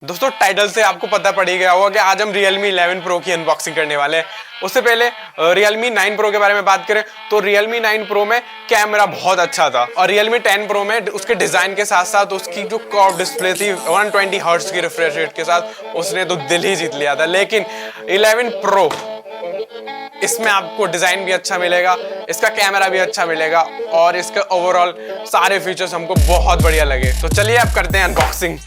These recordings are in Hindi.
दोस्तों टाइटल से आपको पता पड़ ही गया होगा कि आज हम Realme 11 Pro की अनबॉक्सिंग करने वाले हैं। उससे पहले Realme 9 Pro के बारे में बात करें तो Realme 9 Pro में कैमरा बहुत अच्छा था और Realme 10 Pro में उसके डिजाइन के साथ साथ उसकी जो कर्व डिस्प्ले थी 120 हर्ट्ज की रिफ्रेश रेट के साथ उसने तो दिल ही जीत लिया था। लेकिन 11 Pro इसमें आपको डिजाइन भी अच्छा मिलेगा, इसका कैमरा भी अच्छा मिलेगा और इसका ओवरऑल सारे फीचर्स हमको बहुत बढ़िया लगे। तो चलिए अब करते हैं अनबॉक्सिंग।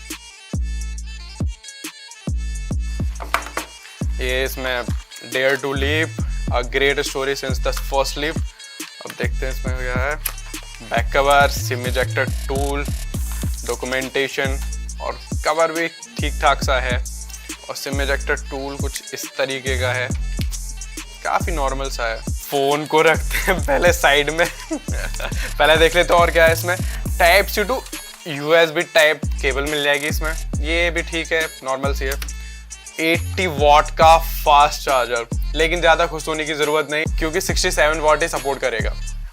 ये इसमें dare to leap a great story since the first leap. अब देखते हैं इसमें क्या है। Back cover, sim ejector tool, documentation और कवर भी ठीक ठाक सा है और सिम इजेक्टर टूल कुछ इस तरीके का है, काफ़ी नॉर्मल सा है। फ़ोन को रखते हैं पहले साइड में पहले देख लेते हैं और क्या है इसमें। Type C to USB type cable मिल जाएगी इसमें, ये भी ठीक है, नॉर्मल सी है। 80 वॉट का फास्ट चार्जर, लेकिन ज़्यादा खुश होने की ज़रूरत नहीं क्योंकि 67 वॉट ही सपोर्ट करेगा।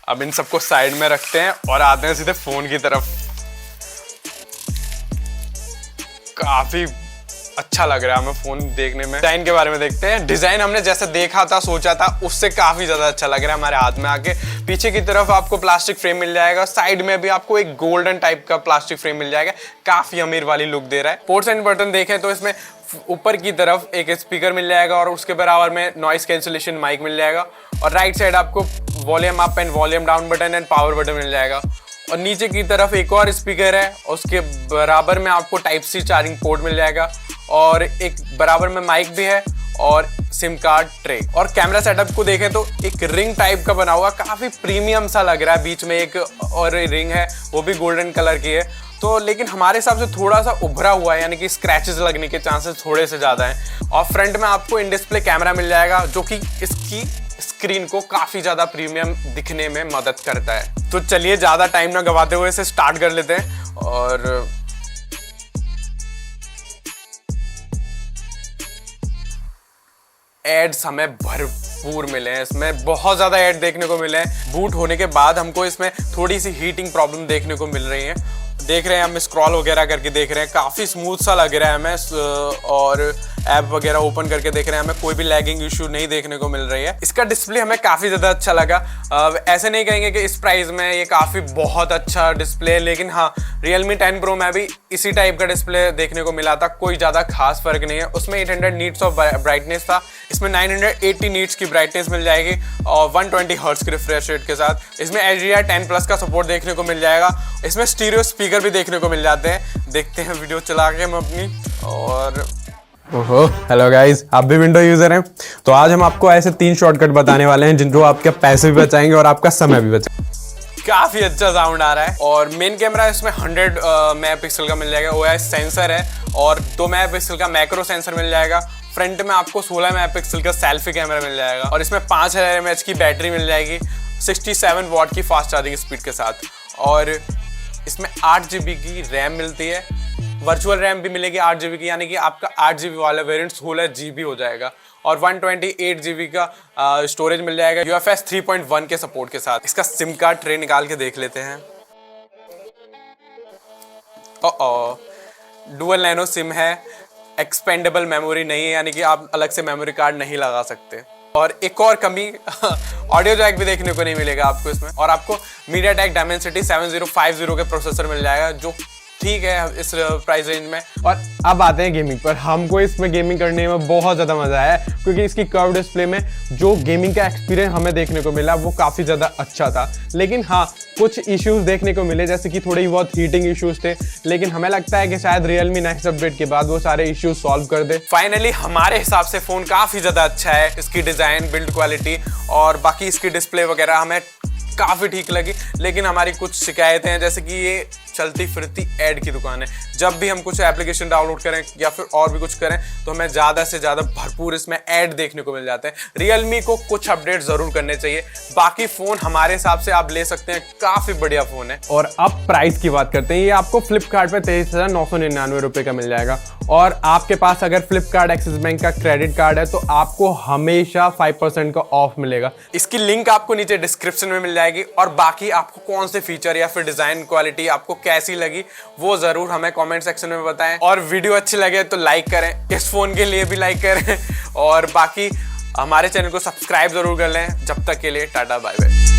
अब इन सबको साइड में रखते हैं और आते हैं सीधे फ़ोन की तरफ। काफ़ी अच्छा लग रहा है हमें फ़ोन देखने में। डिज़ाइन के बारे में देखते हैं। डिज़ाइन हमने जैसे देखा था, सोचा था, उससे काफ़ी ज़्यादा अच्छा लग रहा है हमारे हाथ में आके। पीछे की तरफ आपको प्लास्टिक फ्रेम मिल जाएगा, साइड में भी आपको एक गोल्डन टाइप का प्लास्टिक फ्रेम मिल जाएगा, काफ़ी अमीर वाली लुक दे रहा है। पोर्ट्स एंड बटन देखें तो इसमें ऊपर की तरफ एक स्पीकर मिल जाएगा और उसके बराबर में नॉइस कैंसिलेशन माइक मिल जाएगा और राइट साइड आपको volume up and volume down button and power button मिल जाएगा और नीचे की तरफ एक और स्पीकर है, उसके बराबर में आपको टाइप सी चार्जिंग पोर्ट मिल जाएगा और एक बराबर में माइक भी है और सिम कार्ड ट्रे। और कैमरा सेटअप को देखें तो एक रिंग टाइप का बना हुआ, काफ़ी प्रीमियम सा लग रहा है। बीच में एक और रिंग है, वो भी गोल्डन कलर की है, तो लेकिन हमारे हिसाब से थोड़ा सा उभरा हुआ है, यानी कि स्क्रैचेस लगने के चांसेस थोड़े से ज़्यादा हैं। और फ्रंट में आपको इन डिस्प्ले कैमरा मिल जाएगा जो कि इसकी स्क्रीन को काफ़ी ज़्यादा प्रीमियम दिखने में मदद करता है। तो चलिए ज़्यादा टाइम ना गवाते हुए इसे स्टार्ट कर लेते हैं। और एड्स हमें भरपूर मिले हैं, इसमें बहुत ज़्यादा ऐड देखने को मिले हैं। बूट होने के बाद हमको इसमें थोड़ी सी हीटिंग प्रॉब्लम देखने को मिल रही है। देख रहे हैं हम, स्क्रॉल वगैरह करके देख रहे हैं, काफ़ी स्मूथ सा लग रहा है हमें और ऐप वगैरह ओपन करके देख रहे हैं, हमें कोई भी लैगिंग इशू नहीं देखने को मिल रही है। इसका डिस्प्ले हमें काफ़ी ज़्यादा अच्छा लगा। ऐसे नहीं कहेंगे कि इस प्राइस में ये काफ़ी बहुत अच्छा डिस्प्ले है, लेकिन हाँ Realme 10 Pro में भी इसी टाइप का डिस्प्ले देखने को मिला था, कोई ज़्यादा खास फर्क नहीं है। उसमें 800 नीट्स ऑफ ब्राइटनेस था, इसमें 980 नीट्स की ब्राइटनेस मिल जाएगी और 120 हर्ट्ज की रिफ्रेश रेट के साथ। इसमें HDR 10+ का सपोर्ट देखने को मिल जाएगा। इसमें स्टीरियो स्पीकर भी देखने को मिल जाते हैं। देखते हैं वीडियो चला के हम अपनी। और ओहो, हेलो गाइस, आप भी विंडो यूजर हैं तो आज हम आपको ऐसे 3 शॉर्टकट बताने वाले हैं जिनको आपके पैसे भी बचाएंगे और आपका समय भी बचाएंगे। काफी अच्छा साउंड आ रहा है और मेन कैमरा इसमें 100 मेगापिक्सल का मिल जाएगा, OIS सेंसर है और 2 मेगापिक्सल का मैक्रो सेंसर मिल जाएगा। फ्रंट में आपको 16 मेगापिक्सल का सेल्फी कैमरा मिल जाएगा और इसमें 5000 mAh की बैटरी मिल जाएगी 67 वॉट की फास्ट चार्जिंग स्पीड के साथ। और इसमें 8 GB की रैम मिलती है, वर्चुअल रैम भी मिलेगी 8 GB की, यानी कि आपका 8 GB वाला वेरिएंट 16 GB हो जाएगा और 128 GB का स्टोरेज मिल जाएगा UFS 3.1 के सपोर्ट के साथ। इसका सिम कार्ड ट्रे निकाल के देख लेते हैं। डुअल नैनो सिम है, एक्सपेंडेबल मेमोरी नहीं है, यानी कि आप अलग से मेमोरी कार्ड नहीं लगा सकते। और एक और कमी ऑडियो जैक भी देखने को नहीं मिलेगा आपको इसमें। और आपको MediaTek Dimensity 7050 के प्रोसेसर मिल जाएगा जो ठीक है इस प्राइस रेंज में। और अब आते हैं गेमिंग पर। हमको इसमें गेमिंग करने में बहुत ज़्यादा मज़ा आया क्योंकि इसकी कर्व डिस्प्ले में जो गेमिंग का एक्सपीरियंस हमें देखने को मिला वो काफ़ी ज़्यादा अच्छा था। लेकिन हाँ, कुछ इश्यूज देखने को मिले, जैसे कि थोड़ी बहुत हीटिंग इश्यूज थे, लेकिन हमें लगता है कि शायद Realme नेक्स्ट अपडेट के बाद वो सारे इश्यूज सॉल्व कर दे। फाइनली हमारे हिसाब से फ़ोन काफ़ी ज़्यादा अच्छा है, इसकी डिज़ाइन, बिल्ड क्वालिटी और बाकी इसकी डिस्प्ले वगैरह हमें काफ़ी ठीक लगी। लेकिन हमारी कुछ शिकायतें हैं, जैसे कि ये चलती फिरती ऐड की दुकान है। जब भी हम कुछ एप्लीकेशन डाउनलोड करें या फिर और भी कुछ करें तो हमें ज़्यादा से ज़्यादा भरपूर इसमें ऐड देखने को मिल जाते हैं। Realme को कुछ अपडेट ज़रूर करने चाहिए। बाकी फ़ोन हमारे हिसाब से आप ले सकते हैं, काफ़ी बढ़िया फ़ोन है। और अब प्राइस की बात करते हैं। ये आपको फ्लिपकार्ट पे 23,999 रुपये का मिल जाएगा और आपके पास अगर फ्लिपकार्ट एक्सिस बैंक का क्रेडिट कार्ड है तो आपको हमेशा 5% का ऑफ मिलेगा। इसकी लिंक आपको नीचे डिस्क्रिप्शन में मिल जाएगी। आएगी। और बाकी आपको कौन से फीचर या फिर डिजाइन क्वालिटी आपको कैसी लगी वो जरूर हमें कमेंट सेक्शन में बताएं। और वीडियो अच्छी लगे तो लाइक करें, इस फोन के लिए भी लाइक करें और बाकी हमारे चैनल को सब्सक्राइब जरूर कर लें। जब तक के लिए टाटा बाय बाय।